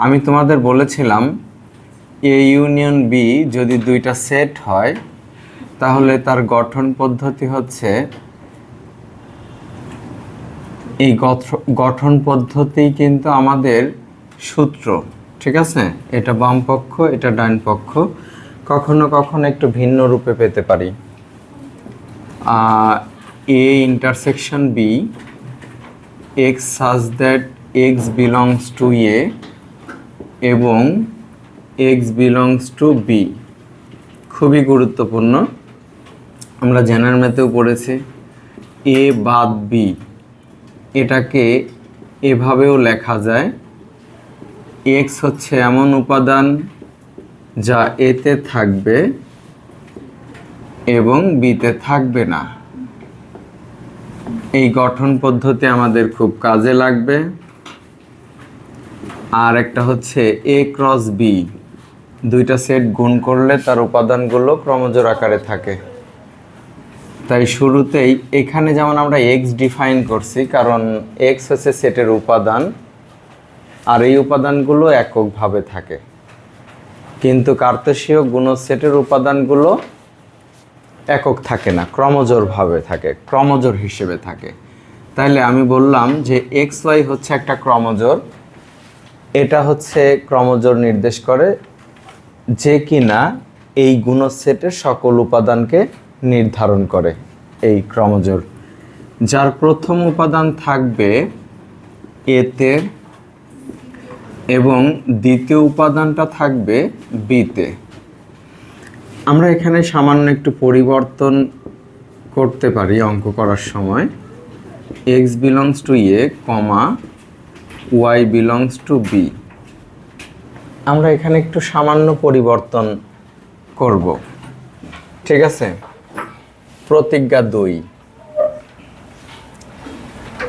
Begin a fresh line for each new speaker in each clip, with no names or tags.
আমি তোমাদের বলেছিলাম এ ইউনিয়ন বি যদি দুইটা সেট হয় তাহলে তার গঠন পদ্ধতি হচ্ছে এই গঠন পদ্ধতি কিন্তু আমাদের সূত্র, ঠিক আছে? এটা বাম পক্ষ, এটা ডান পক্ষ, কখনো কখনো একটু ভিন্ন রূপে পেতে পারি। A intersection B X such that X belongs to A এবং এক্স বিলংস টু বি খুবই গুরুত্বপূর্ণ। আমরা জেনারেল ম্যাথেও পড়েছি এ বাদ বি, এটাকে এভাবেও লেখা যায়, এক্স হচ্ছে এমন উপাদান যা এতে থাকবে এবং বিতে থাকবে না। এই গঠন পদ্ধতি আমাদের খুব কাজে লাগবে। আর একটা হচ্ছে এ ক্রস বি, দুইটা সেট গুণ করলে তার উপাদানগুলো ক্রমজোড় আকারে থাকে। তাই শুরুতেই এখানে যেমন আমরা এক্স ডিফাইন করছি, কারণ এক্স হচ্ছে সেটের উপাদান আর এই উপাদানগুলো এককভাবে থাকে, কিন্তু কার্তেশীয় গুণজ সেটের উপাদানগুলো একক থাকে না, ক্রমজোড়ভাবে থাকে, ক্রমজোড় হিসেবে থাকে। তাইলে আমি বললাম যে এক্স ওয়াই হচ্ছে একটা ক্রমজোড়, এটা হচ্ছে ক্রমজোড় নির্দেশ করে যে কিনা এই গুণজ সেটের সকল উপাদানকে নির্ধারণ করে। এই ক্রমজোড় যার প্রথম উপাদান থাকবে এতে এবং দ্বিতীয় উপাদানটা থাকবে বিতে। আমরা এখানে সামান্য একটু পরিবর্তন করতে পারি অঙ্ক করার সময়, X belongs to A comma Y belongs to B. আমরা এখানে একটু সামান্য পরিবর্তন করব, ঠিক আছে? প্রতিজ্ঞা 2,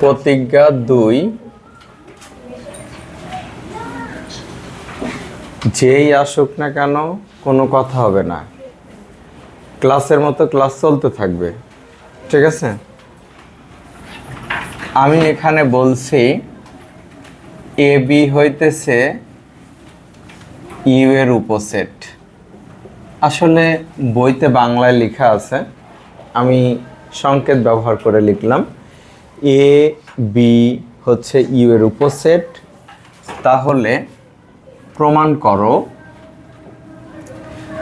প্রতিজ্ঞা 2, যেই আসুক না কেন কোনো কথা হবে না, ক্লাসের মতো ক্লাস চলতে থাকবে, ঠিক আছে? আমি এখানে বলছি এ বি হইতেছে ইউ এর উপসেট। আসলে বইতে বাংলায় লেখা আছে, আমি সংকেত ব্যবহার করে লিখলাম এ বি হচ্ছে ইউ এর উপসেট। তাহলে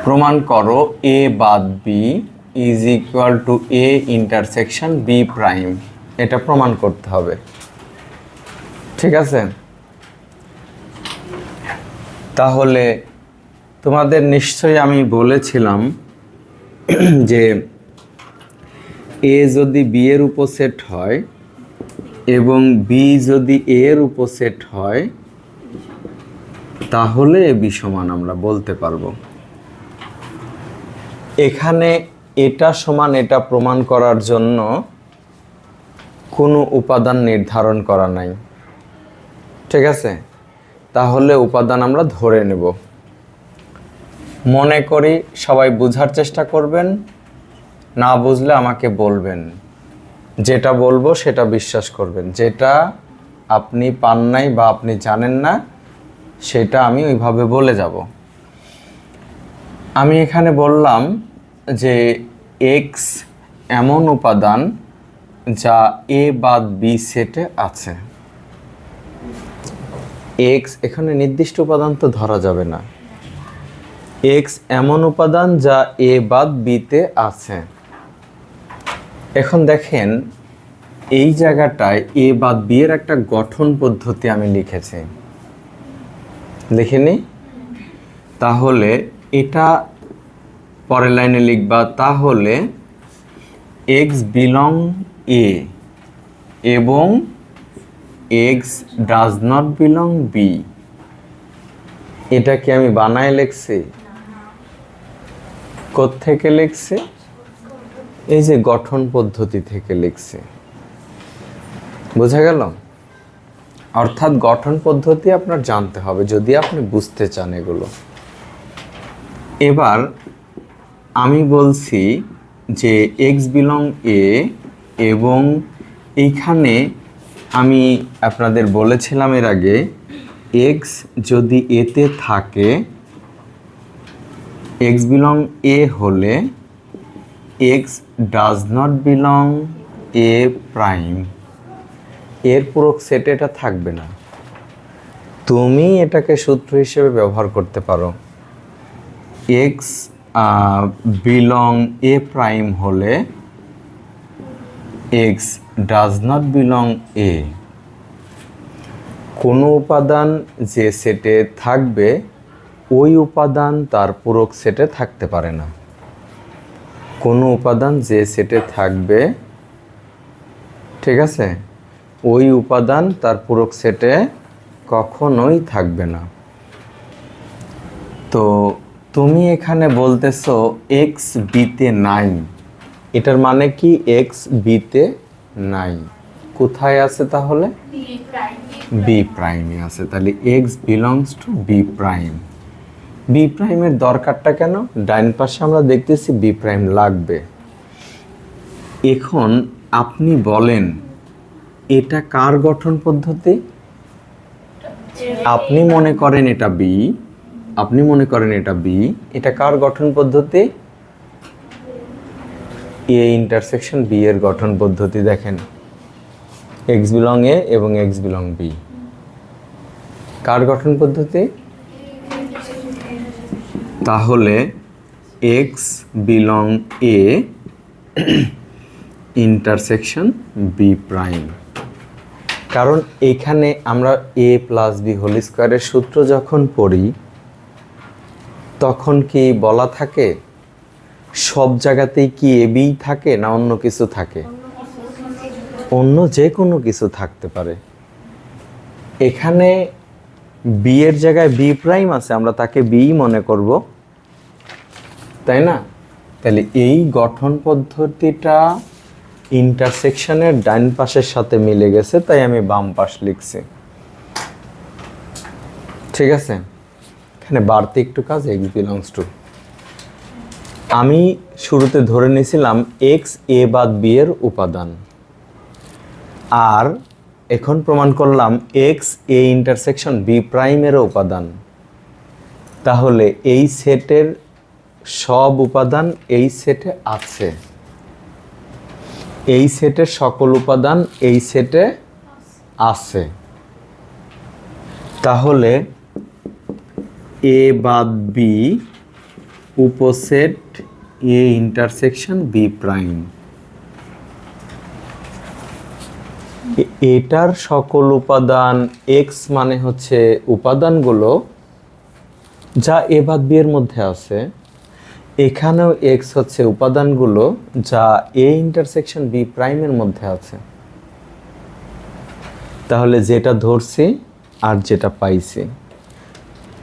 প্রমাণ করো এ বাদ B is equal to A intersection B prime. এটা প্রমাণ করতে হবে, ঠিক আছে? তাহলে তোমাদের নিশ্চয়ই আমি বলেছিলাম যে এ যদি বি এর উপসেট হয় এবং বি যদি এ এর উপসেট হয় তাহলে এ বি সমান আমরা বলতে পারবো। এখানে এটা সমান এটা প্রমাণ করার জন্য কোনো উপাদান নির্ধারণ করা নাই, ঠিক আছে? তাহলে উপাদান আমরা ধরে নেব। মনে করি সবাই বোঝার চেষ্টা করবেন, না বুঝলে আমাকে বলবেন, যেটা বলবো সেটা বিশ্বাস করবেন, যেটা আপনি পান নাই বা আপনি জানেন না সেটা আমি ওইভাবে বলে যাব। আমি এখানে বললাম যে এক্স এমন উপাদান যা এ বাদ বি সেটে আছে। এক্স এখানে নির্দিষ্ট উপাদান তো ধরা যাবে না, এক্স এমন উপাদান যা এ বাদ বিতে আছে। এখন দেখেন এই জায়গাটায় এ বাদ বি এর একটা গঠন পদ্ধতি আমি লিখেছি, লিখিনি? তাহলে এটা পরের লাইনে লিখবা, তাহলে এক্স বিলং এ এবং x does not belong B. এটা কি আমি বানায় লিখছি? কোত্থেকে লিখছি? এই যে গঠন পদ্ধতি থেকে লিখছি। বোঝা গেল? অর্থাৎ গঠন পদ্ধতি আপনার জানতে হবে যদি আপনি বুঝতে চান এগুলো। এবার আমি বলছি যে এক্স বিলং এ এবং এইখানে আমি আপনাদের বলেছিলাম এর আগে, এক্স যদি এতে থাকে, এক্স বিলং এ হলে x does not belong A prime, এর পূরক সেটে এটা থাকবে না। তুমি এটাকে সূত্র হিসেবে ব্যবহার করতে পারো। এক্স বিলং এ প্রাইম হলে এক্স ডাজ নট বিলং এ, কোনো উপাদান যে সেটে থাকবে ওই উপাদান তার পূরক সেটে থাকতে পারে না। কোনো উপাদান যে সেটে থাকবে, ঠিক আছে, ওই উপাদান তার পূরক সেটে কখনোই থাকবে না। তো তুমি এখানে বলতেছো এক্স বিতে নাই, এটার মানে কি এক্স বিতে নাই, কোথায় আছে তাহলে? বি প্রাইমে আছে। তাহলে x belongs to B prime. B প্রাইমের দরকারটা কেন? ডাইন পাশে আমরা দেখতেছি বি প্রাইম লাগবে। এখন আপনি বলেন এটা কার গঠন পদ্ধতি? আপনি মনে করেন এটা বি, আপনি মনে করেন এটা বি, এটা কার গঠন পদ্ধতি? এ ইন্টারসেকশন বি এর গঠন পদ্ধতি। দেখেন এক্স বিলং এ এবং এক্স বিলং বি কার গঠন পদ্ধতি? তাহলে x belong A intersection B prime. কারণ এখানে আমরা এ প্লাস বি হোল স্কোয়ারের সূত্র যখন পড়ি তখন কি বলা থাকে সব জায়গাতেই কি এ বি থাকে না অন্য কিছু থাকে? অন্য যে কোনো কিছু থাকতে পারে। এখানে বি এর জায়গায় বি প্রাইম আছে, আমরা তাকে বি মনে করব, তাই না? তাহলে এই গঠন পদ্ধতিটা ইন্টারসেকশনের ডান পাশের সাথে মিলে গেছে, তাই আমি বাম পাশ লিখছি। ঠিক আছে, এখানে বাড়তি একটু কাজ, এক্স বিলংস টু, আমি শুরুতে ধরে নিয়েছিলাম এক্স এ বাদ বি এর উপাদান, আর এখন প্রমাণ করলাম এক্স এ ইন্টারসেকশন বি প্রাইমেরও উপাদান। তাহলে এই সেটের সব উপাদান এই সেটে আছে, এই সেটের সকল উপাদান এই সেটে আছে। তাহলে এ বাদ বি উপসেট এ ইন্টারসেকশন বি প্রাইম, এটার সকল উপাদান এক্স মানে হচ্ছে উপাদানগুলো যা এ বাদ বি এর মধ্যে আছে, এখানেও এক্স হচ্ছে উপাদানগুলো যা এ ইন্টারসেকশন বি প্রাইমের মধ্যে আছে। তাহলে যেটা ধরছি আর যেটা পাইছি,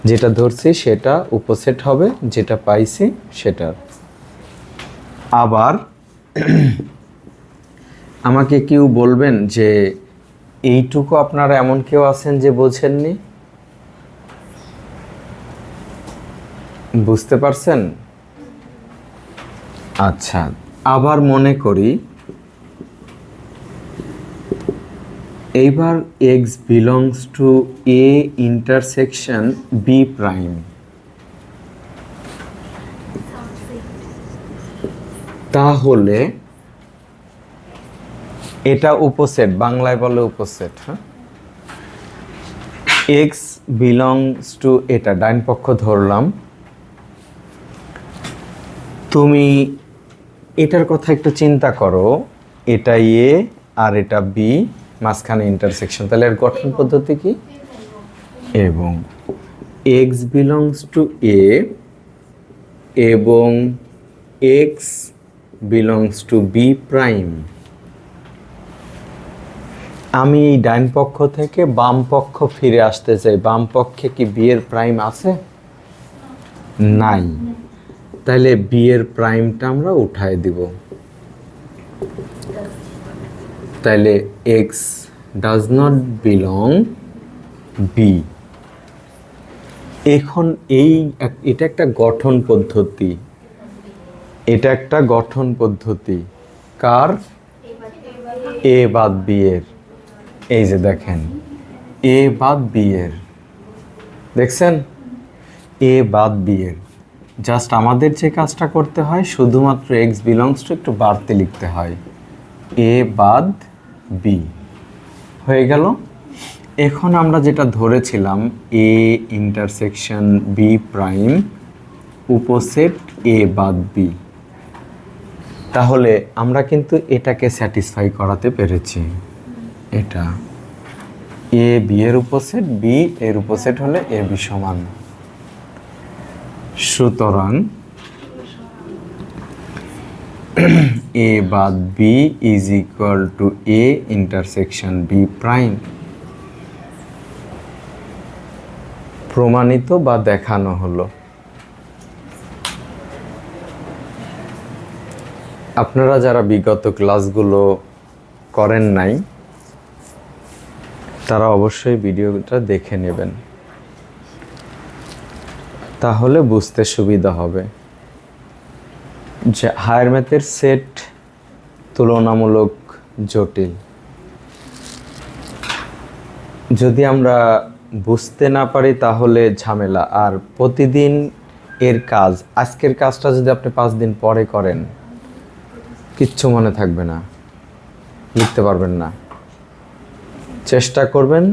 যেটা ধরছি সেটা উপসেট হবে, যেটা পাইছি সেটার। আবার আমাকে কেউ বলবেন যে এইটুকু আপনারা এমন কেউ আছেন যে বোঝেননি? বুঝতে পারছেন? আচ্ছা, আবার মনে করি এইবার x belongs to A intersection B prime. তাহলে এটা উপসেট, বাংলায় বলে উপসেট। হ্যাঁ, এক্স বিলংস টু, এটা ডাইন পক্ষ ধরলাম। তুমি এটার কথা একটু চিন্তা করো, এটা এ আর এটা বি, মাঝখানে ইন্টারসেকশন, তাহলে এর গঠন পদ্ধতি কি? এবং এক্স বিলংস টু এ এবং x belongs to B prime. আমি এই ডাইন পক্ষ থেকে বাম পক্ষ ফিরে আসতে চাই, বাম পক্ষে কি বি এর প্রাইম আছে? নাই। তাহলে বি এর প্রাইমটা আমরা উঠায় দিব। তাহলে x does not belong B. এখন এটা একটা গঠন পদ্ধতি, এটা একটা গঠন পদ্ধতি কার? এ বাদ বি এর। এই যে দেখেন এ বাদ বি এর, দেখছেন এ বাদ বি এর, জাস্ট আমাদের যে কাজটা করতে হয় শুধুমাত্র এক্স বিলংস টু একটু বাড়তে লিখতে হয়, এ বাদ বি হয়ে গেল। এখন আমরা যেটা ধরেছিলাম এ ইন্টারসেকশন বি প্রাইম উপসেট এ বাদ বি, তাহলে আমরা কিন্তু এটাকে স্যাটিসফাই করাতে পেরেছি। এটা এ বি এর উপসেট, বি এর উপসেট হলে এ বি সমান, সুতরাং এ বাদ B is equal to A intersection B prime. প্রমাণিত বা দেখানো হলো। আপনারা যারা বিগত ক্লাসগুলো করেন নাই তারা অবশ্যই ভিডিওটা দেখে নেবেন, তাহলে বুঝতে সুবিধা হবে যে হায়ার ম্যাথের সেট তুলনামূলক জটিল। যদি আমরা বুঝতে না পারি তাহলে ঝামেলা। আর প্রতিদিন এর কাজ, আজকের কাজটা যদি আপনি 5 দিন পরে করেন কিচ্ছু মনে থাকবে না, লিখতে পারবেন না। চেষ্টা করবেন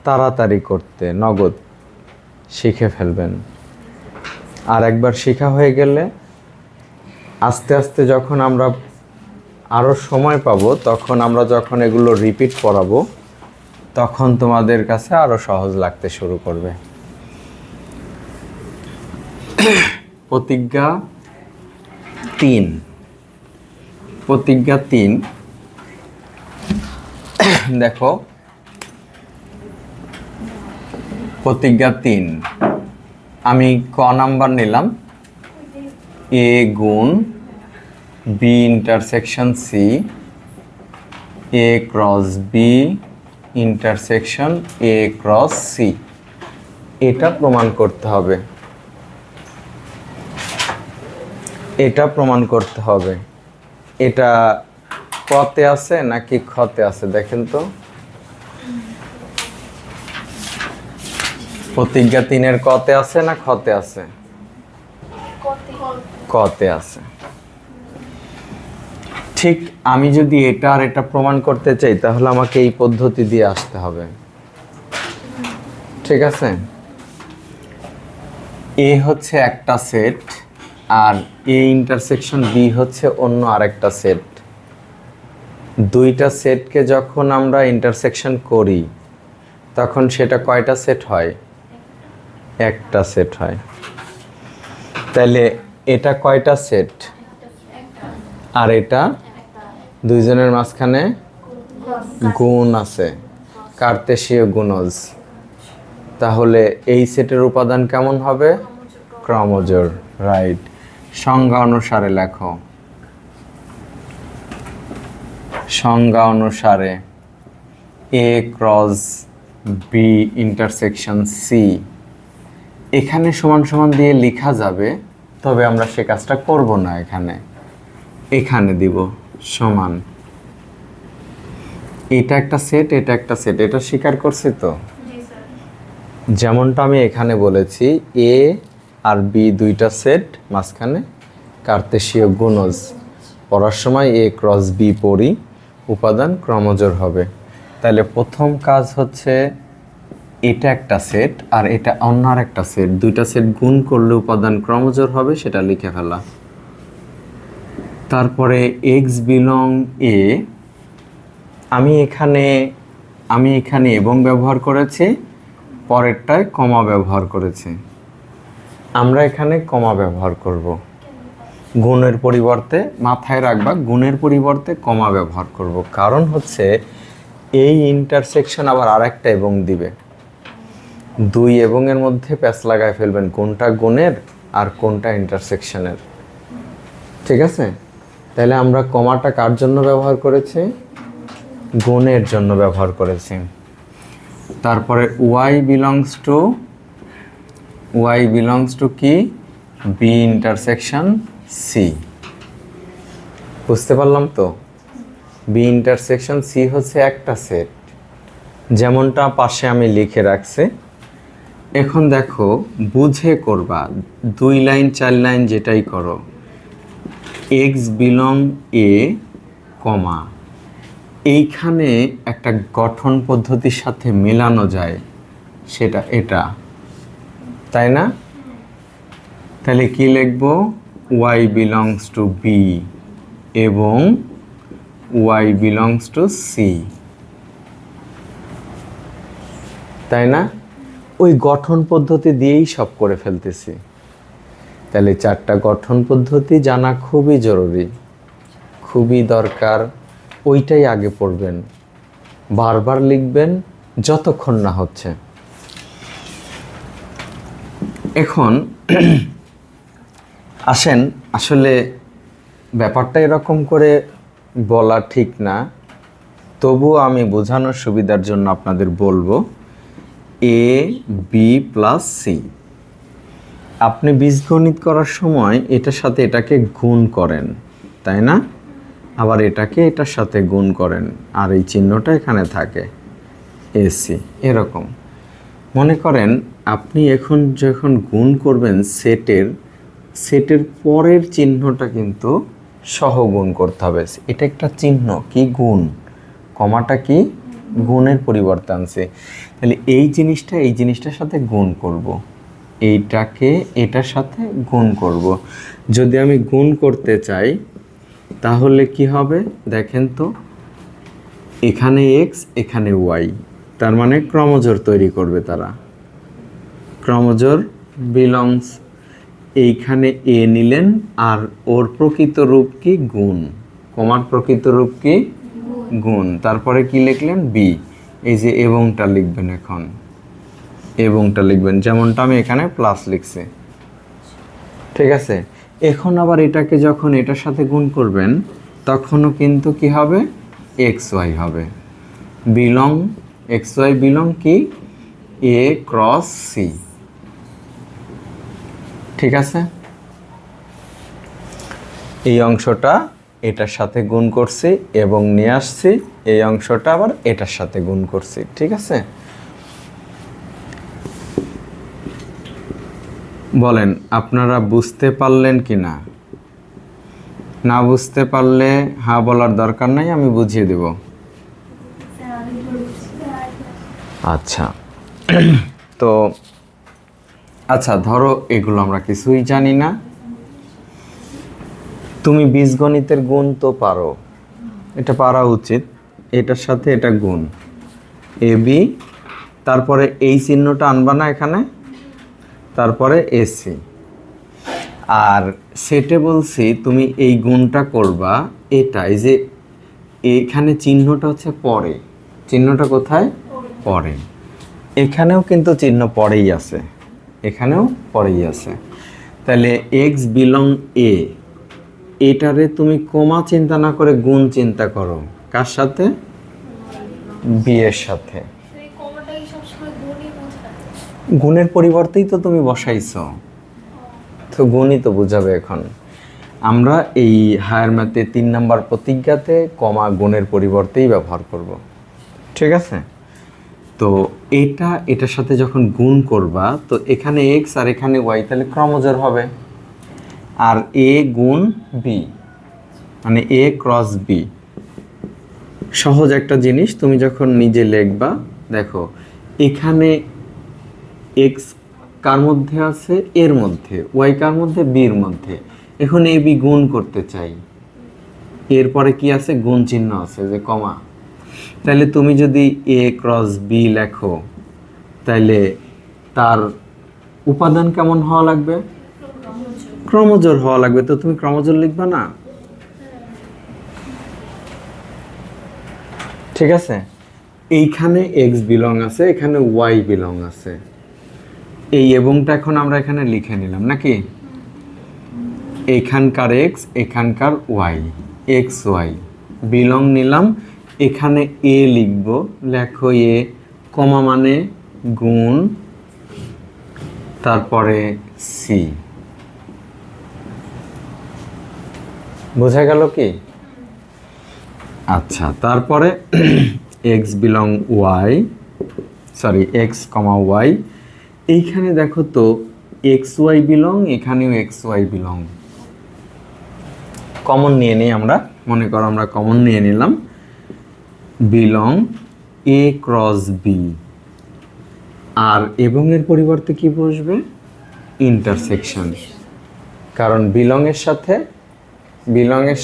তাড়াতাড়ি করতে, নগদ শিখে ফেলবেন। আর একবার শেখা হয়ে গেলে আস্তে আস্তে যখন আমরা আরও সময় পাবো, তখন আমরা যখন এগুলো রিপিট করাবো তখন তোমাদের কাছে আরও সহজ লাগতে শুরু করবে। প্রতিজ্ঞা 3, প্রতিজ্ঞা 3 দেখো, প্রতিজ্ঞা 3 আমি ক নাম্বার নিলাম, এ গুণ B intersection C A cross B intersection A cross C, এটা প্রমাণ করতে হবে, এটা প্রমাণ করতে হবে। এটা কতে আছে নাকি খতে আছে দেখেন তো। প্রতিজ্ঞা 3-এর কতে আছে না খতে আছে? কতে আছে। ঠিক আমি যদি এটা আর এটা প্রমাণ করতে চাই তাহলে আমাকে এই পদ্ধতি দিয়ে আসতে হবে, ঠিক আছে। এ হচ্ছে একটা সেট আর এ ইন্টারসেকশন বি হচ্ছে অন্য আরেকটা সেট। দুইটা সেটকে যখন আমরা ইন্টারসেকশন করি তখন সেটা কয়টা সেট হয়? একটা সেট হয়। তাহলে এটা কয়টা সেট? আর এটা দুইজনের মাঝখানে গুণ আছে, কার্তেশীয় গুণজ। তাহলে এই সেটের উপাদান কেমন হবে? ক্রমজোড়, রাইট। সংজ্ঞা অনুসারে লেখো, সংজ্ঞা অনুসারে এ ক্রস বি ইন্টারসেকশন সি, এখানে সমান সমান দিয়ে লেখা যাবে, তবে আমরা সে কাজটা করব না। এখানে দিব সমান। এটা একটা সেট, এটা একটা সেট, এটা স্বীকার করছি তো। যেমনটা আমি এখানে বলেছি এ আর বি দুইটা সেট, মাঝখানে কার্তেশীয় গুণজ। পড়ার সময় এ ক্রস বি পড়ি, উপাদান ক্রমজোড় হবে। তাহলে প্রথম কাজ হচ্ছে এটা একটা সেট আর এটা অন্য আর একটা সেট, দুইটা সেট গুণ করলে উপাদান ক্রমজোড় হবে, সেটা লিখে ফেলা। তারপরে এক্স বিলং এ, আমি এখানে এবং ব্যবহার করেছি, পরেরটায় কমা ব্যবহার করেছি। আমরা এখানে কমা ব্যবহার করব, গুণের পরিবর্তে, মাথায় রাখবা গুণের পরিবর্তে কমা ব্যবহার করব। কারণ হচ্ছে এই ইন্টারসেকশন আবার আরেকটা এবং দিবে, দুই এবং এর মধ্যে প্যাচ লাগায় ফেলবেন কোনটা গুণের আর কোনটা ইন্টারসেকশনের, ঠিক আছে। তাহলে আমরা কমাটা কার জন্য ব্যবহার করেছি? গুণের জন্য ব্যবহার করেছি। তারপরে ওয়াই বিলংস টু কি? B intersection C. বুঝতে পারলাম তো? বি ইন্টারসেকশন সি হচ্ছে একটা সেট, যেমনটা পাশে আমি লিখে রাখছি। এখন দেখো বুঝে করবা, 2 লাইন 4 লাইন যেটাই করো, এক্স বিলং এ কমা, এইখানে একটা গঠন পদ্ধতির সাথে মেলানো যায়, সেটা এটা, তাই না? তাহলে কি লিখবো? ওয়াই বিলংস টু বি এবং ওয়াই বিলংস টু সি, তাই না? ওই গঠন পদ্ধতি দিয়েই সব করে ফেলতেছি। তাহলে 4টা গঠন পদ্ধতি জানা খুবই জরুরি, খুবই দরকার। ওইটাই আগে পড়বেন, বারবার লিখবেন যতক্ষণ না হচ্ছে। এখন আসেন, আসলে ব্যাপারটা এরকম করে বলা ঠিক না, তবুও আমি বোঝানোর সুবিধার জন্য আপনাদের বলবো এ বি প্লাস সি। আপনি বীজগণিত করার সময় এটার সাথে এটাকে গুণ করেন, তাই না? আবার এটাকে এটার সাথে গুণ করেন, আর এই চিহ্নটা এখানে থাকে এসি। এরকম মনে করেন আপনি এখন যখন গুণ করবেন সেটের পরের চিহ্নটা কিন্তু সহগুণ করতে হবে। এটা একটা চিহ্ন, কি গুণ, কমাটা কি গুণের পরিবর্তে আনছে। তাহলে এই জিনিসটার সাথে গুণ করব, এইটাকে এটার সাথে গুণ করব। যদি আমি গুণ করতে চাই তাহলে কি হবে দেখেন তো, এখানে এক্স এখানে ওয়াই, তার মানে ক্রমজোড় তৈরি করবে তারা। ক্রমজোড় বিলংস, এইখানে এ নিলেন আর ওর প্রকৃত রূপ কি গুণ, কমার প্রকৃত রূপ কি গুণ। তারপরে কি লিখলেন? বি। এই যে এবংটা লিখবেন, এখন এবংটা লিখবেন যেমনটা আমি এখানে প্লাস লিখছি, ঠিক আছে? এখন আবার এটাকে যখন এটার সাথে গুণ করবেন তখনও কিন্তু কি হবে? এক্স ওয়াই হবে। বিলং এক্স ওয়াই বিলং কি এ ক্রস সি, ঠিক আছে? এই অংশটা এটার সাথে গুণ করছি এবং নিয়ে আসছি, এই অংশটা আবার এটার সাথে গুণ করছি, ঠিক আছে? বলেন আপনারা বুঝতে পারলেন কি না? না বুঝতে পারলে হ্যাঁ বলার দরকার নাই, আমি বুঝিয়ে দেব। আচ্ছা তো আচ্ছা, ধরো এগুলো আমরা কিছুই জানি না, তুমি বীজগণিতের গুণ তো পারো, এটা পারা উচিত। এটার সাথে এটা গুণ এ বি, তারপরে এই চিহ্নটা আনবা না এখানে, তারপরে এসি। আর সেটে বলছি তুমি এই গুণটা করবা, এটা এই যে এখানে চিহ্নটা হচ্ছে পরে, চিহ্নটা কোথায়? পরে। এখানেও কিন্তু চিহ্ন পরেই আছে, এখানেও পরেই আছে। তাহলে এক্স বিলং এ, এটারে তুমি কমা চিন্তা না করে গুণ চিন্তা করো, কার সাথে? বি এর সাথে। গুণের পরিবর্তেই তো তুমি বসাইছো, তো গুণই তো বুঝাবে। এখন আমরা এই হায়ার ম্যাথে 3 নাম্বার প্রতিজ্ঞাতে কমা গুণের পরিবর্তেই ব্যবহার করব, ঠিক আছে? তো এটার সাথে যখন গুণ করবা তো এখানে এক্স আর এখানে ওয়াই, তাহলে ক্রমজোড় হবে। আর এ গুণ বি মানে এ ক্রস বি, সহজ একটা জিনিস। তুমি যখন নিজে লিখবা দেখো এখানে এক্স কার মধ্যে আছে? এর মধ্যে। ওয়াই কার মধ্যে? বির মধ্যে। এখন এ বি গুণ করতে চাই, এরপরে কি আছে? গুণ চিহ্ন আছে, যে কমা। তাহলে তুমি যদি এ ক্রস বি লেখো তাহলে তার উপাদান কেমন হওয়া লাগবে? ক্রমজোড় হওয়া লাগবে। তো তুমি ক্রমজোড় লিখবা না, ঠিক আছে? এইখানে এক্স বিলং আছে, এখানে ওয়াই বিলং আছে, এই এবংটা এখন আমরা এখানে লিখে নিলাম নাকি? এখানকার এক্স এখানকার ওয়াই, এক্স ওয়াই বিলং নিলাম, এখানে এ লিখব, লেখো এ, কমা মানে গুণ, তারপরে সি। বোঝা গেল কি? আচ্ছা, তারপরে X belong Y, sorry X comma Y, এইখানে দেখো তো এক্স ওয়াই বিলং, এখানেও এক্স ওয়াই বিলং। কমন নিয়ে নিই আমরা, মনে করো আমরা কমন নিয়ে নিলাম বিলং এ ক্রস বি, আর এবং এর পরিবর্তে কি বসবে? ইন্টারসেকশন, কারণ বিলংয়ের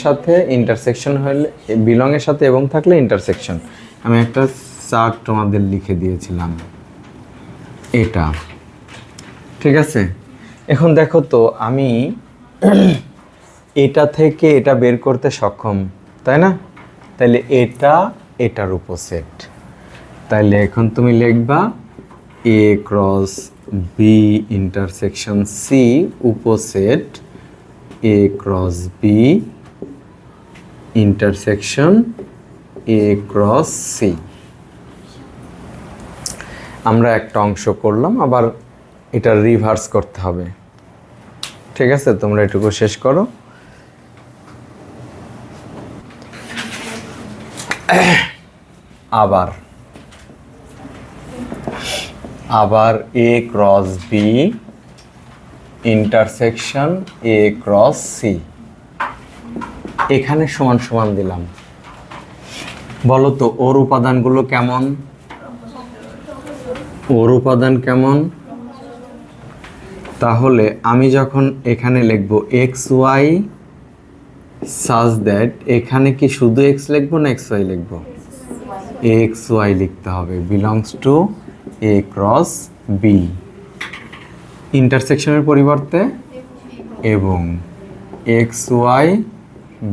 সাথে ইন্টারসেকশন হলে, বিলংয়ের সাথে এবং থাকলে ইন্টারসেকশন। আমি একটা চার্ট তোমাদের লিখে দিয়েছিলাম এটা, ঠিক আছে? এখন দেখো তো আমি এটা থেকে এটা বের করতে সক্ষম, তাই না? তাইলে এটা এটার উপসেট, তাইলে এখন তুমি লিখবা A cross B intersection C উপসেট A cross B intersection A cross C. আমরা একটা অংশ করলাম, আবার এটা রিভার্স করতে হবে, ঠিক আছে? তোমরা এটুকু শেষ করো। আবার A cross B intersection A cross C, এখানে সমান সমান দিলাম। বলো তো ওর উপাদানগুলো কেমন? ওর উপাদান কেমন? তাহলে আমি যখন এখানে লিখবো এক্স ওয়াই সাজ দ্যাট, এখানে কি শুধু এক্স লিখবো না এক্স ওয়াই লিখবো? এক্স ওয়াই লিখতে হবে, belongs to A cross B. ইন্টারসেকশনের পরিবর্তে এবং X Y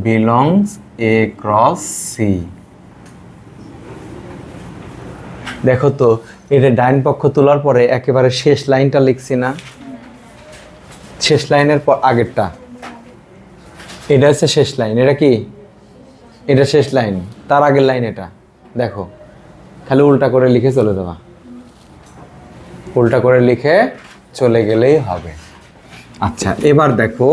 belongs A cross C. দেখো তো এটা ডাইন পক্ষ তোলার পরে একেবারে শেষ লাইনটা লিখছি না? শেষ লাইনের পর আগেরটা, এটা হচ্ছে শেষ লাইন। এটা কি? এটা শেষ লাইন, তার আগের লাইন এটা। দেখো খালি উল্টা করে লিখে চলে যাবা, উল্টা করে লিখে চলে গেলেই হবে। আচ্ছা এবার দেখো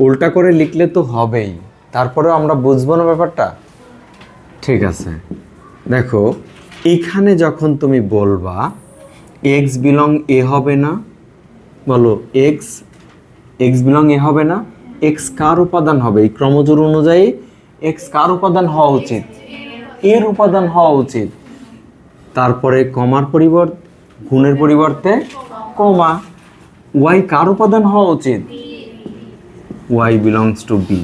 উল্টা করে লিখলে তো হবেই, তারপরেও আমরা বুঝবো না ব্যাপারটা, ঠিক আছে? দেখো এখানে যখন তুমি বলবা এক্স বিলং এ হবে না, বলো এক্স বিলং এ হবে না, এক্স কার উপাদান হবে? এই ক্রমজোর অনুযায়ী এক্স কার উপাদান হওয়া উচিত? এর উপাদান হওয়া উচিত। তারপরে কমার পরিবর্তে, গুণের পরিবর্তে কমা। ওয়াই কার উপাদান হওয়া উচিত? Y belongs to B.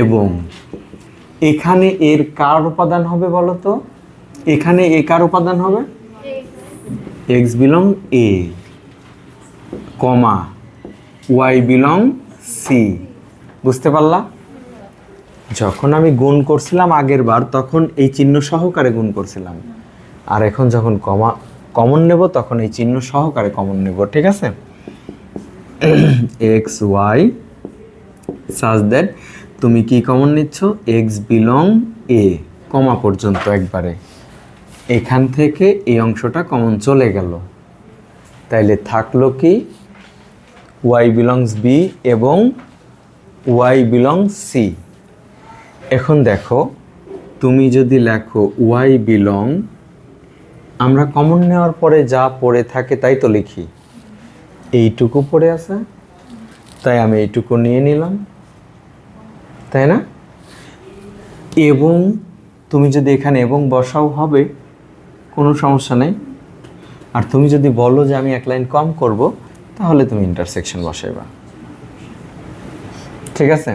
এবং এখানে এর কার উপাদান হবে বলো তো? এখানে এ কার উপাদান হবে? এক্স বিলং এ, কমা ওয়াই বিলং সি। বুঝতে পারলা? যখন আমি গুণ করছিলাম আগের বার তখন এই চিহ্ন সহকারে গুণ করছিলাম, আর এখন যখন কমন নেব তখন এই চিহ্ন সহকারে কমন নেব, ঠিক আছে? এক্স ওয়াই সাজ দ্যাট, তুমি কি কমন নিচ্ছ? এক্স বিলং এ, কমা পর্যন্ত একবারে। এখান থেকে এই অংশটা কমন চলে গেল, তাইলে থাকলো কি? ওয়াই বিলংস বি এবং ওয়াই বিলংস সি। এখন দেখো তুমি যদি লেখো ওয়াই বিলং, আমরা কমন নেওয়ার পরে যা পড়ে থাকে তাই তো লিখি। এইটুকু পড়ে আছে, তাই আমি এইটুকু নিয়ে নিলাম, তাই না? এবং তুমি যদি এখানে এবং বসাও হবে, কোনো সমস্যা নেই। আর তুমি যদি বলো যে আমি এক লাইন কম করব, তাহলে তুমি ইন্টারসেকশন বসাইবা, ঠিক আছে?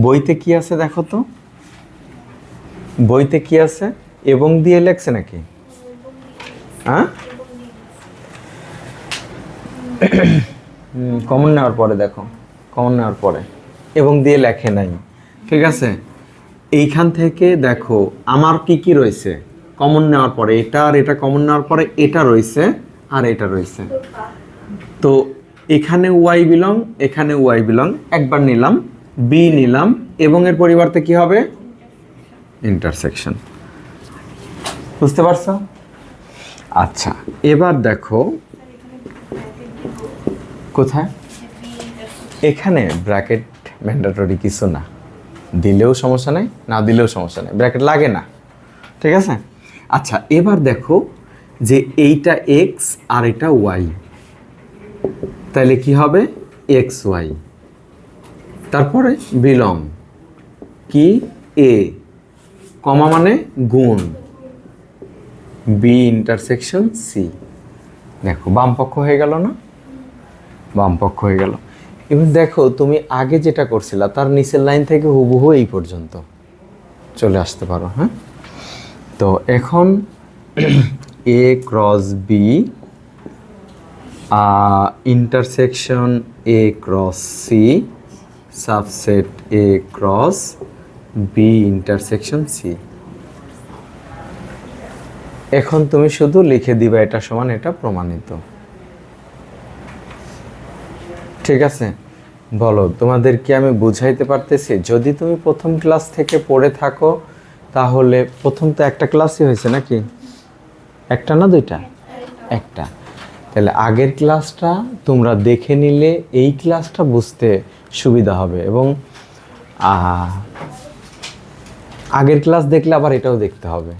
বইতে কি আছে দেখো তো, বইতে কি আছে? এবং দিয়ে লেখছে নাকি? হ্যাঁ, কমন নেওয়ার পরে দেখো, কমন নেওয়ার পরে এবং দিয়ে লেখে নাই, ঠিক আছে? এইখান থেকে দেখো আমার কি কি রয়েছে কমন নেওয়ার পরে, এটা আর এটা কমন নেওয়ার পরে এটা রয়েছে আর এটা রয়েছে। তো এখানে ওয়াই বিলং, এখানে ওয়াই বিলং, একবার নিলাম, বি নিলাম, এবং এর পরিবর্তে কি হবে? ইন্টারসেকশন। বুঝতে পারছো? আচ্ছা এবার দেখো কোথায়, এখানে ব্র্যাকেট ম্যান্ডেটরি কিছু না, দিলেও সমস্যা নেই, না দিলেও সমস্যা নেই, ব্র্যাকেট লাগে না। ঠিক আছে? আচ্ছা, এবার দেখো যে এইটা এক্স আর এটা ওয়াই, তাহলে কি হবে? X Y. তারপরে বিলং কি? এ, কমা মানে গুণ, বি ইন্টারসেকশন সি। দেখো বাম পক্ষ হয়ে গেল না? বাম পক্ষ হয়ে গেল। এবার দেখো তুমি আগে যেটা করছিলা তার নিচের লাইন থেকে হুবহু এই পর্যন্ত চলে আসতে পারো। হ্যাঁ, তো এখন A cross B intersection A cross C subset A cross B intersection C. এখন তুমি শুধু লিখে দিবা এটা সমান এটা প্রমাণিত। ঠিক আছে? বলো, তোমাদের কি আমি বুঝাইতে পারতেছি? যদি তুমি প্রথম ক্লাস থেকে পড়ে থাকো তাহলে প্রথম তো একটা ক্লাসই হয়েছে নাকি? একটা না দুইটা? একটা। তাহলে আগের ক্লাসটা তোমরা দেখে নিলে এই ক্লাসটা বুঝতে সুবিধা হবে, এবং আগের ক্লাস দেখলে আবার এটাও দেখতে হবে।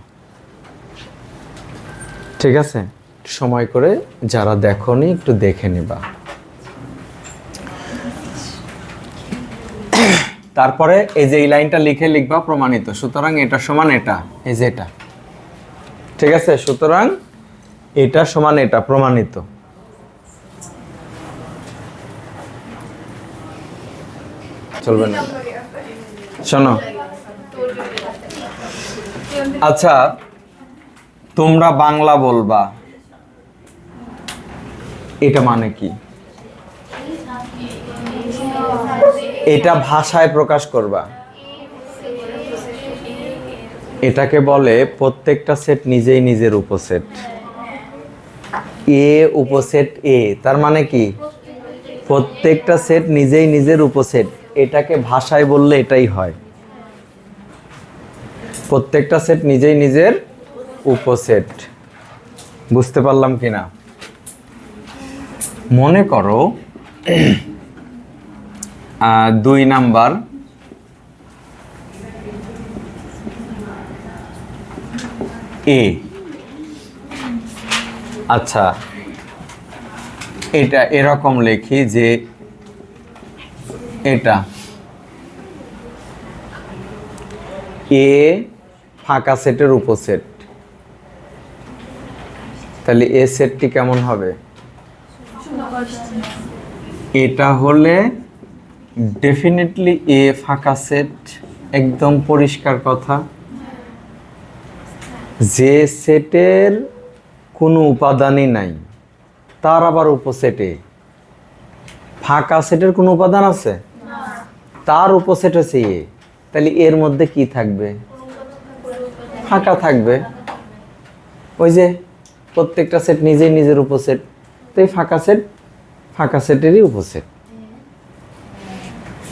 ঠিক আছে? সময় করে যারা দেখোনি একটু দেখে নিবা। তারপরে এই যে এই লাইনটা লিখে লিখবা প্রমাণিত। সুতরাং এটা সমান এটা, এই যে এটা। ঠিক আছে? সুতরাং এটা সমান এটা প্রমাণিত। চলবে না? শোনো, আচ্ছা তোমরা বাংলা বলবা, এটা মানে কি? এটা ভাষায় প্রকাশ করবা। এটাকে বলে প্রত্যেকটা সেট নিজেই নিজের উপসেট। এ উপসেট এ, তার মানে কি? প্রত্যেকটা সেট নিজেই নিজের উপসেট। এটাকে ভাষায় বললে এটাই হয়, প্রত্যেকটা সেট নিজেই নিজের উপসেট। বুঝতে পারলাম কিনা? মনে করো 2 নাম্বার এ। আচ্ছা, এটা এরকম লিখি যে এটা এ ফাঁকা সেটের উপসেট, তাহলে এ সেটটি কেমন হবে? এটা হলে ডেফিনেটলি এ ফাঁকা সেট, একদম পরিষ্কার কথা। যে সেটের কোনো উপাদানই নাই তার আবার উপসেটে, ফাঁকা সেটের কোনো উপাদান আছে? তার উপসেট হচ্ছে এ, তাহলে এর মধ্যে কি থাকবে? ফাঁকা থাকবে। ওই যে প্রত্যেকটা সেট নিজেই নিজের উপসেট, তাই ফাঁকা সেট ফাঁকা সেটেরই উপসেট।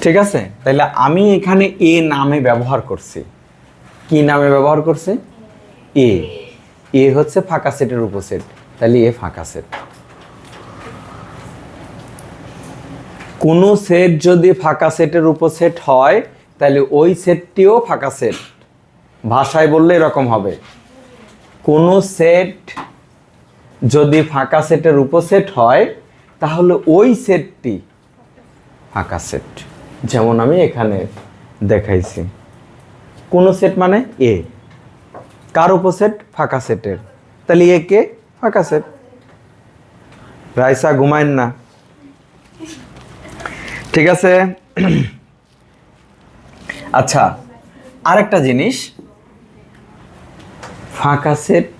ঠিক আছে? তাহলে আমি এখানে এ নামে ব্যবহার করছি। কি নামে ব্যবহার করছি? এ। এ হচ্ছে ফাঁকা সেটের উপসেট, তাহলে এ ফাঁকা সেট। কোন সেট যদি ফাঁকা সেটের উপসেট হয় তাহলে ওই সেটটিও ফাঁকা সেট। ভাষায় বললে এরকম হবে, কোন সেট যদি ফাঁকা সেটের উপসেট হয় তাহলে ওই সেটটি ফাঁকা সেট। যেমন আমি এখানে দেখাইছি, কোন সেট মানে এ, কার উপসেট? ফাঁকা সেটের, তাহলে এ কে? ফাঁকা সেট। রাইসা ঘুমাইন না। ঠিক আছে? আচ্ছা, আরেকটা জিনিস, ফাঁকা সেট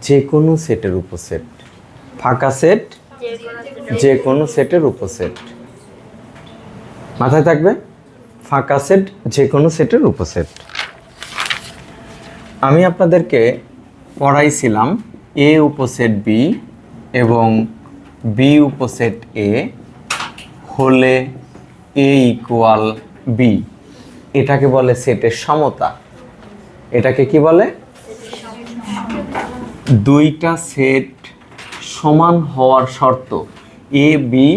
যে কোনো সেটের উপসেট। ফাঁকা সেট যে কোনো সেটের উপসেট, মাথায় থাকবে। ফাঁকা সেট যে কোনো সেটের উপসেট। আমি আপনাদেরকে পড়াইছিলাম এ উপসেট বি এবং বি উপসেট এ হলে এ ইকুয়াল বি। এটাকে বলে সেটের সমতা। এটাকে কি বলে? দুইটা সেট সমান হওয়ার শর্ত, এ বি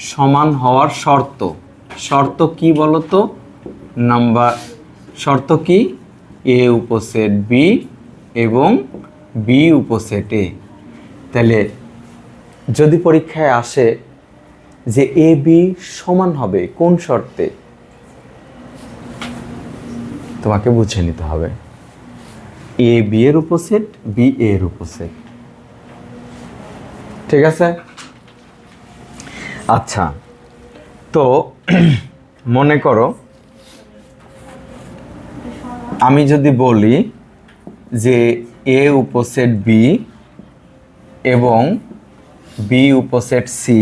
সমান হওয়ার শর্ত। শর্ত কি বলতো? নাম্বার শর্ত কি? এ উপসেট বি এবং বি উপসেট এ। তাহলে যদি পরীক্ষায় আসে যে এ বি সমান হবে, কোন শর্তে? তোমাকে বুঝে নিতে হবে এ বি এর উপসেট, বি এর উপসেট। ঠিক আছে? আচ্ছা, তো মনে করো আমি যদি বলি যে এ উপসেট বি এবং বি উপসেট সি,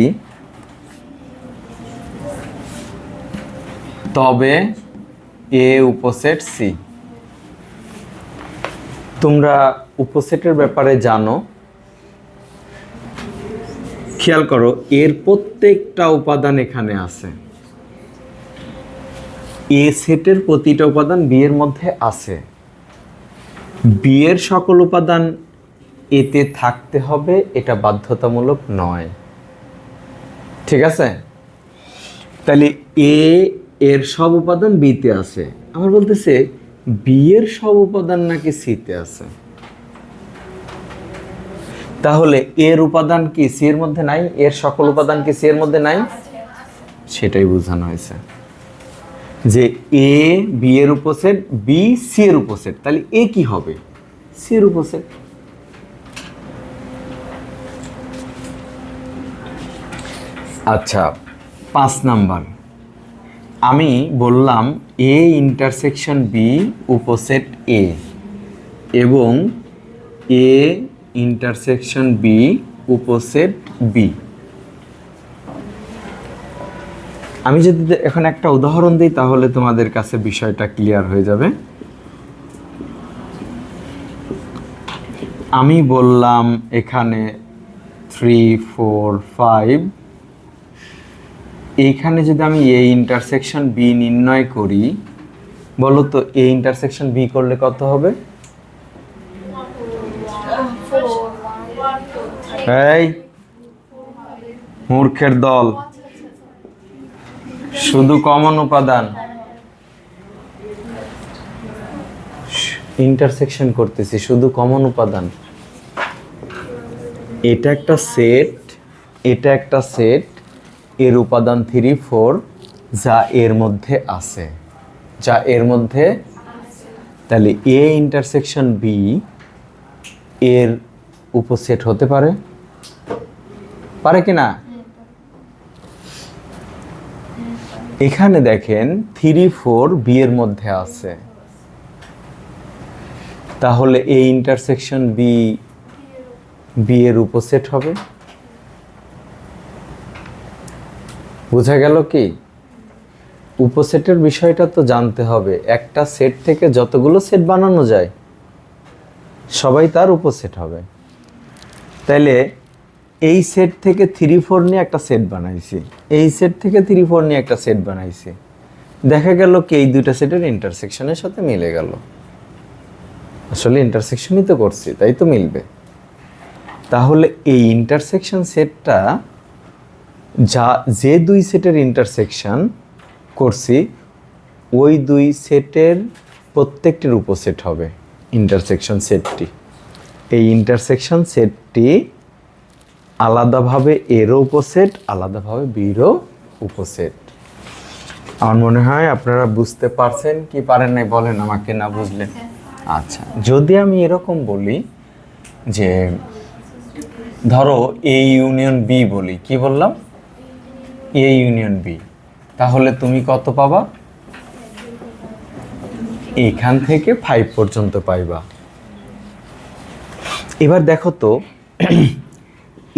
তবে এ উপসেট সি। তোমরা উপসেটের ব্যাপারে জানো, খেয়াল করো এর প্রত্যেকটা উপাদান এখানে আছে। এ সেটের প্রতিটা উপাদান বি এর মধ্যে আছে। বি এর সকল উপাদান এতে থাকতে হবে, এটা বাধ্যতামূলক নয়। ঠিক আছে? তাহলে এ এর সব উপাদান বিতে আছে। আমার বলতেছে বি এর সব উপাদান নাকি সিতে আছে। তাহলে এর উপাদান কি সি এর মধ্যে নাই? এর সকল উপাদান কি সি এর মধ্যে নাই? সেটাই বোঝানো হয়েছে যে এ বি এর উপসেট, বি সি এর উপসেট। তাহলে এ কি হবে? সি এর উপসেট। আচ্ছা, 5 নাম্বার আমি বললাম এ ইন্টারসেকশন বি উপসেট এ এবং এ ইন্টারসেকশন বি উপসেট বি। আমি যদি এখন একটা উদাহরণ দিই তাহলে তোমাদের কাছে বিষয়টা ক্লিয়ার হয়ে যাবে। আমি বললাম এখানে 3 4 5, এইখানে যদি আমি এ ইন্টারসেকশন বি নির্ণয় করি, বলো তো এ ইন্টারসেকশন বি করলে কত হবে? এই মূর্খের দল, শুধু কমন উপাদান ইন্টারসেকশন করতেছি, শুধু কমন উপাদান। এটা একটা সেট, এটা একটা সেট, এর উপাদান 3 4 যা এর মধ্যে আছে, যা এর মধ্যে। তাহলে এ ইন্টারসেকশন বি এর উপসেট হতে পারে, পারে কি না? এখানে দেখেন 3 4 বি এর মধ্যে আছে, তাহলে এ ইন্টারসেকশন বি বি এর উপসেট হবে। বোঝা গেল কি? উপসেটের বিষয়টা তো জানতে হবে। একটা সেট থেকে যতগুলো সেট বানানো যায় সবাই তার উপসেট হবে। তাইলে এই সেট থেকে 3 4 নিয়ে একটা সেট বানাইছি, এই সেট থেকে 3 4 নিয়ে একটা সেট বানাইছি, দেখা গেল কি এই দুইটা সেটের ইন্টারসেকশনের সাথে মিলে গেল। আসলে ইন্টারসেকশনই তো করছি, তাই তো মিলবে। তাহলে এই ইন্টারসেকশন সেটটা যে দুই সেটের ইন্টারসেকশন করছি ওই দুই সেটের প্রত্যেকটির উপসেট হবে ইন্টারসেকশন সেটটি। এই ইন্টারসেকশন সেটটি আলাদাভাবে এরও উপসেট, আলাদাভাবে বিরও উপসেট। আমার মনে হয় আপনারা বুঝতে পারছেন কি পারেন নাই বলেন আমাকে, না বুঝলে। আচ্ছা, যদি আমি এরকম বলি যে ধরো এ ইউনিয়ন বি বলি, কি বললাম? এ ইউনিয়ন বি, তাহলে তুমি কত পাবা? এখান থেকে 5 পর্যন্ত পাইবা। এবার দেখো তো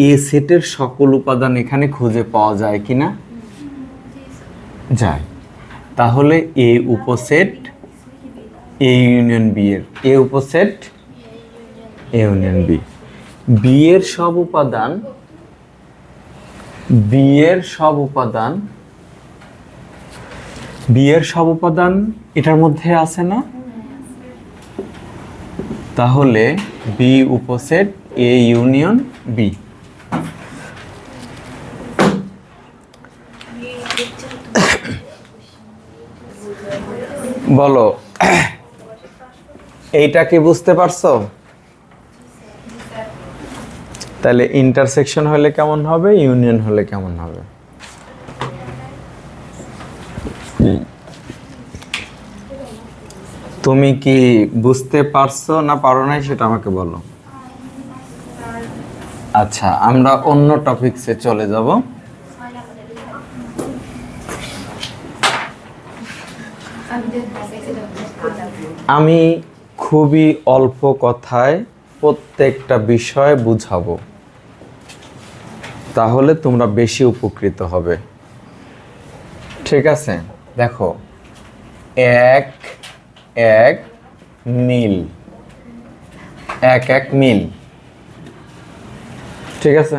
এ সেটের সকল উপাদান এখানে খুঁজে পাওয়া যায় কিনা? যায়। তাহলে এ উপসেট এ ইউনিয়ন বি এর, এ উপসেট এ ইউনিয়ন বি। বি এর সব উপাদান, বি এর সব উপাদান, বি এর সব উপাদান এটার মধ্যে আছে না? তাহলে বি উপসেট এ ইউনিয়ন বি। বলো এইটা কি বুঝতে পারছো? তাহলে ইন্টারসেকশন হলে কেমন হবে, ইউনিয়ন হলে কেমন হবে? তুমি কি বুঝতে পারছো না পারো নাই সেটা আমাকে বলো। আচ্ছা, আমরা অন্য টপিকসে চলে যাব। আমি খুবই অল্প কথায় প্রত্যেকটা বিষয় বুঝাবো, তাহলে তোমরা বেশি উপকৃত হবে। ঠিক আছে, দেখো, এক এক মিল, এক এক মিল। ঠিক আছে,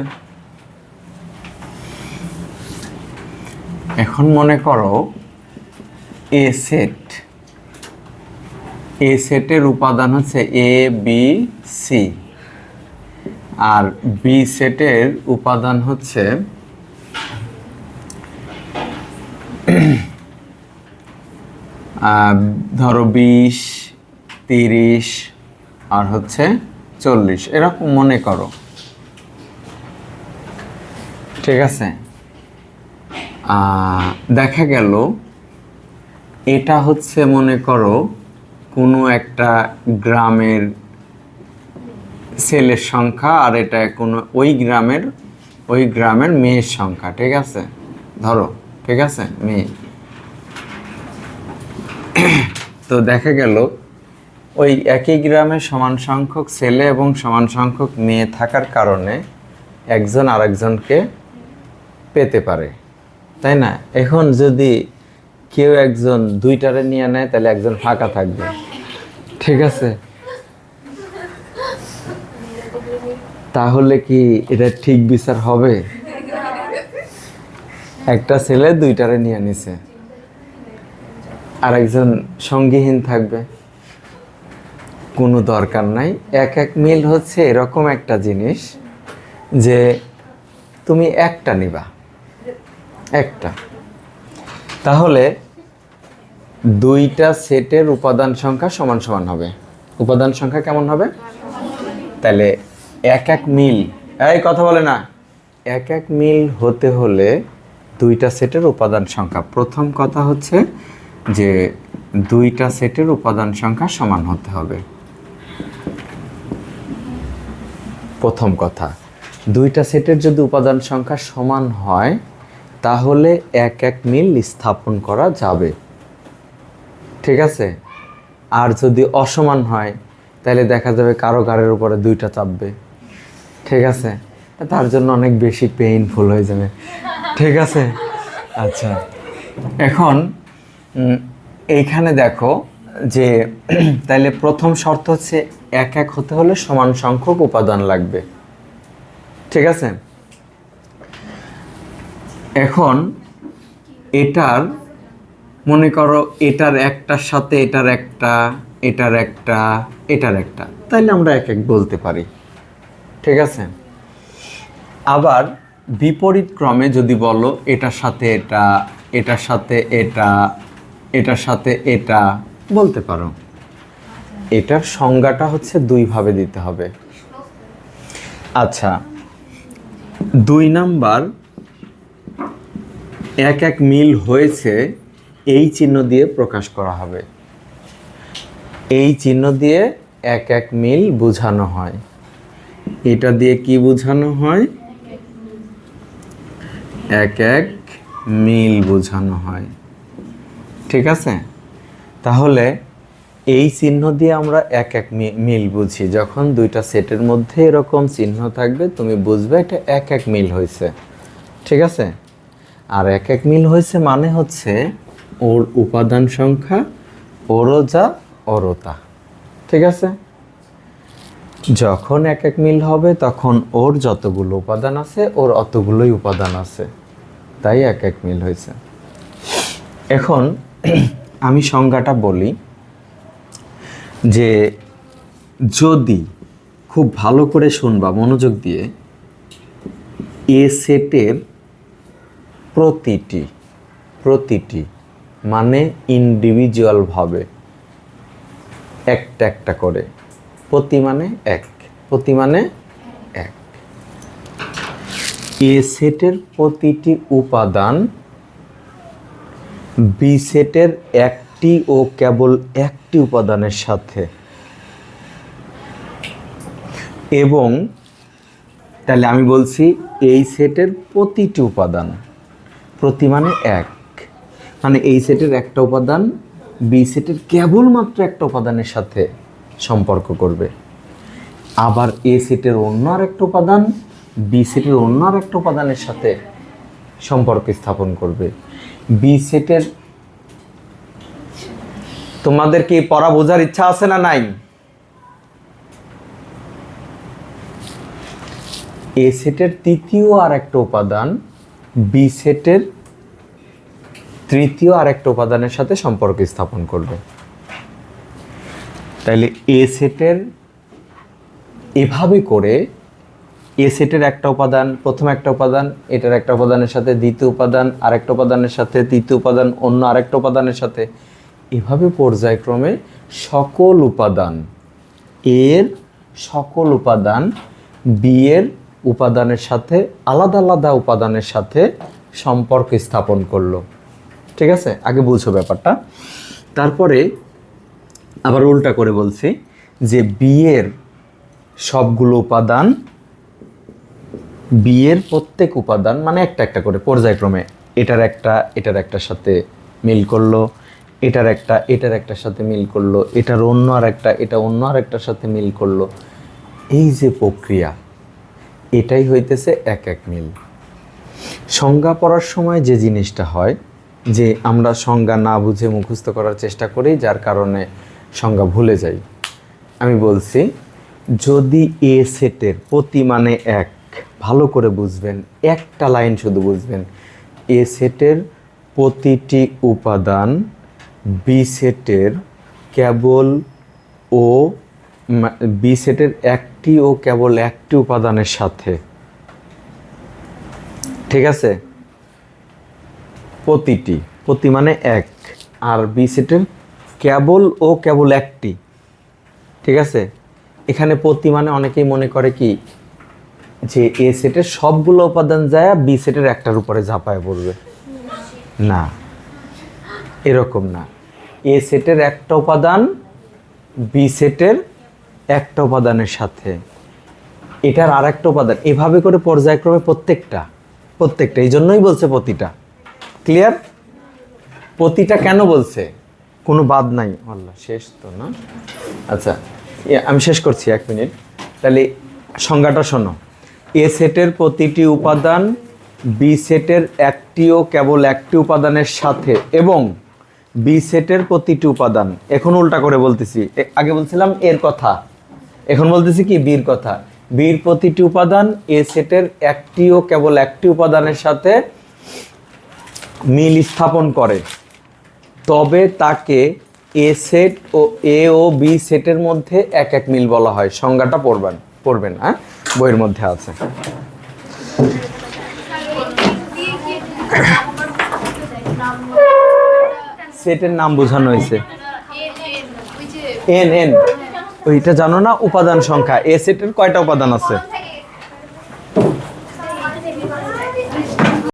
এখন মনে করো এ সেট, এ সেটের উপাদান হচ্ছে A B C, R B সেটের উপাদান হচ্ছে ধরো 20, 30 আর হচ্ছে 40, এরকম মনে করো। ঠিক আছে, দেখা গেল এটা হচ্ছে মনে করো কোনো একটা গ্রামের ছেলের সংখ্যা, আর এটা কোনো ওই গ্রামের মেয়ের সংখ্যা। ঠিক আছে, ধরো, ঠিক আছে, মেয়ে। তো দেখা গেল ওই একই গ্রামে সমান সংখ্যক ছেলে এবং সমান সংখ্যক মেয়ে থাকার কারণে একজন আরেকজনকে পেতে পারে, তাই না? এখন যদি কেউ একজন দুইটারে নিয়ে নেয় তাহলে একজন ফাঁকা থাকবে। ঠিক আছে, তাহলে কি এটা ঠিক বিচার হবে? একটা ছেলে দুইটারে নিয়ে নিছে, আর একজন সঙ্গীহীন থাকবে, কোনো দরকার নাই। এক এক মিল হচ্ছে এরকম একটা জিনিস যে তুমি একটা নিবা, একটা, তাহলে দুইটা সেটের উপাদান সংখ্যা সমান সমান হবে। উপাদান সংখ্যা কেমন হবে? তাহলে এক এক মিল, এই কথা বলে না, এক এক মিল হতে হলে দুইটা সেটের উপাদান সংখ্যা, প্রথম কথা হচ্ছে যে দুইটা সেটের উপাদান সংখ্যা সমান হতে হবে। প্রথম কথা, দুইটা সেটের যদি উপাদান সংখ্যা সমান হয় তাহলে এক এক মিল স্থাপন করা যাবে। ঠিক আছে, আর যদি অসমান হয় তাহলে দেখা যাবে কারো ঘাড়ের উপরে দুইটা চাপবে। ঠিক আছে, তার জন্য অনেক বেশি পেইনফুল হয়ে যাবে। ঠিক আছে, আচ্ছা, এখন এইখানে দেখো যে তাইলে প্রথম শর্ত হচ্ছে এক এক হতে হলে সমান সংখ্যক উপাদান লাগবে। ঠিক আছে, এখন এটার মনে করো এটার একটার সাথে এটার একটা, এটার একটা, এটার একটা, তাইলে আমরা এক এক বলতে পারি। ঠিক আছে, আবার বিপরীত ক্রমে যদি বলো এটার সাথে এটা, এটার সাথে এটা, এটার সাথে এটা, বলতে পারো। এটার সংজ্ঞাটা হচ্ছে দুইভাবে দিতে হবে। আচ্ছা, 2 নাম্বার, এক এক মিল হয়েছে এই চিহ্ন দিয়ে প্রকাশ করা হবে। এই চিহ্ন দিয়ে এক এক মিল বোঝানো হয়। এটা দিয়ে কি বোঝানো হয়? এক এক মিল বোঝানো হয়। ঠিক আছে, তাহলে এই চিহ্ন দিয়ে আমরা এক এক মিল বুঝি। যখন দুইটা সেটের মধ্যে এরকম চিহ্ন থাকবে তুমি বুঝবে এটা এক এক মিল হয়েছে। ঠিক আছে, আর এক এক মিল হয়েছে মানে হচ্ছে ওর উপাদান সংখ্যা ওরও যা ওরও তা। ঠিক আছে, যখন এক এক মিল হবে তখন ওর যতগুলো উপাদান আছে ওর অতগুলোই উপাদান আছে, তাই এক এক মিল হয়েছে। এখন আমি সংজ্ঞাটা বলি যে যদি খুব ভালো করে শুনবা মনোযোগ দিয়ে, এ সেটের প্রতিটি মানে ইন্ডিভিজুয়াল ভাবে একটা একটা করে, প্রতি মানে এক, প্রতি মানে এক। এ সেটের প্রতিটি উপাদান বি সেটের একটি ও কেবল একটি উপাদানের সাথে, এবং তাহলে আমি বলছি এই সেটের প্রতিটি উপাদান, প্রতি মানে এক, মানে এই সেটের একটা উপাদান বি সেটের কেবলমাত্র একটা উপাদানের সাথে সম্পর্ক করবে, আবার এ সেটের অন্য আর একটা উপাদান বি সেটের অন্য আর একটা উপাদানের সাথে সম্পর্ক স্থাপন করবে। বি সেটের, তোমাদের কি পড়া বোঝার ইচ্ছা আছে না নাই? এ সেটের তৃতীয় আর একটা উপাদান বি সেটের তৃতীয় আর একটা উপাদানের সাথে সম্পর্ক স্থাপন করবে। তাইলে এ সেটের এভাবে করে এ সেটের একটা উপাদান, প্রথম একটা উপাদান, এটার একটা উপাদানের সাথে দ্বিতীয় উপাদান, আরেকটা উপাদানের সাথে তৃতীয় উপাদান, অন্য আরেকটা উপাদানের সাথে, এভাবে পর্যায়ক্রমে সকল উপাদান, এর সকল উপাদান বি এর উপাদানের সাথে আলাদা আলাদা উপাদানের সাথে সম্পর্ক স্থাপন করলো। ঠিক আছে, আগে বুঝো ব্যাপারটা। তারপরে আবার উল্টা করে বলছি যে বি এর সবগুলো উপাদান, বি এর প্রত্যেক উপাদান মানে একটা একটা করে পর্যায়ক্রমে এটার একটার সাথে মিল করলো, এটার একটার সাথে মিল করলো, এটার অন্য আর একটা, এটা অন্য আর একটার সাথে মিল করলো। এই যে প্রক্রিয়া, এটাই হইতেছে এক এক মিল। সংজ্ঞা পড়ার সময় যে জিনিসটা হয় যে আমরা সংজ্ঞা না বুঝে মুখস্থ করার চেষ্টা করি, যার কারণে সংজ্ঞা ভুলে যাই। আমি বলছি যদি এ সেটের প্রতি মানে এক, ভালো করে বুঝবেন, একটা লাইন শুধু বুঝবেন, এ সেটের প্রতিটি উপাদান বি সেটের কেবল ও বি সেটের একটি ও কেবল একটি উপাদানের সাথে, ঠিক আছে, প্রতিটি, প্রতি মানে এক, আর বি সেটের কেবল ও কেবল একটি, ঠিক আছে। এখানে প্রতি মানে অনেকেই মনে করে কি যে এ সেটের সবগুলো উপাদান যায় বি সেটের একটার উপরে ঝাঁপায় পড়বে, না, এরকম না। এ সেটের একটা উপাদান বি সেটের একটা উপাদানের সাথে, এটার আর একটা উপাদান, এভাবে করে পর্যায়ক্রমে প্রত্যেকটা, এই জন্যই বলছে প্রতিটা। ক্লিয়ার? প্রতিটা কেন বলছে? কোনো বাদ নাই। আল্লাহ, শেষ তো না? আচ্ছা, আমি শেষ করছি, 1 মিনিট। তাহলে সংজ্ঞাটা শোনো। এ সেটের প্রতিটি উপাদান বি সেটের একটি ও কেবল একটি উপাদানের সাথে, এবং বি সেটের প্রতিটি উপাদান, এখন উল্টা করে বলতেছি, আগে বলছিলাম এর কথা, এখন বলতেছি কি বির কথা। বির প্রতিটি উপাদান এ সেটের একটি ও কেবল একটি উপাদানের সাথে মিল স্থাপন করে, তবে তাকে এ সেট ও এ ও বি সেটের মধ্যে এক এক মিল বলা হয়। সংজ্ঞাটা পড়বেন, হ্যাঁ, বইয়ের মধ্যে আছে। সেটের নাম বোঝানো হয়েছে, এন, ওইটা জানো না? উপাদান সংখ্যা। এ সেটের কয়টা উপাদান আছে?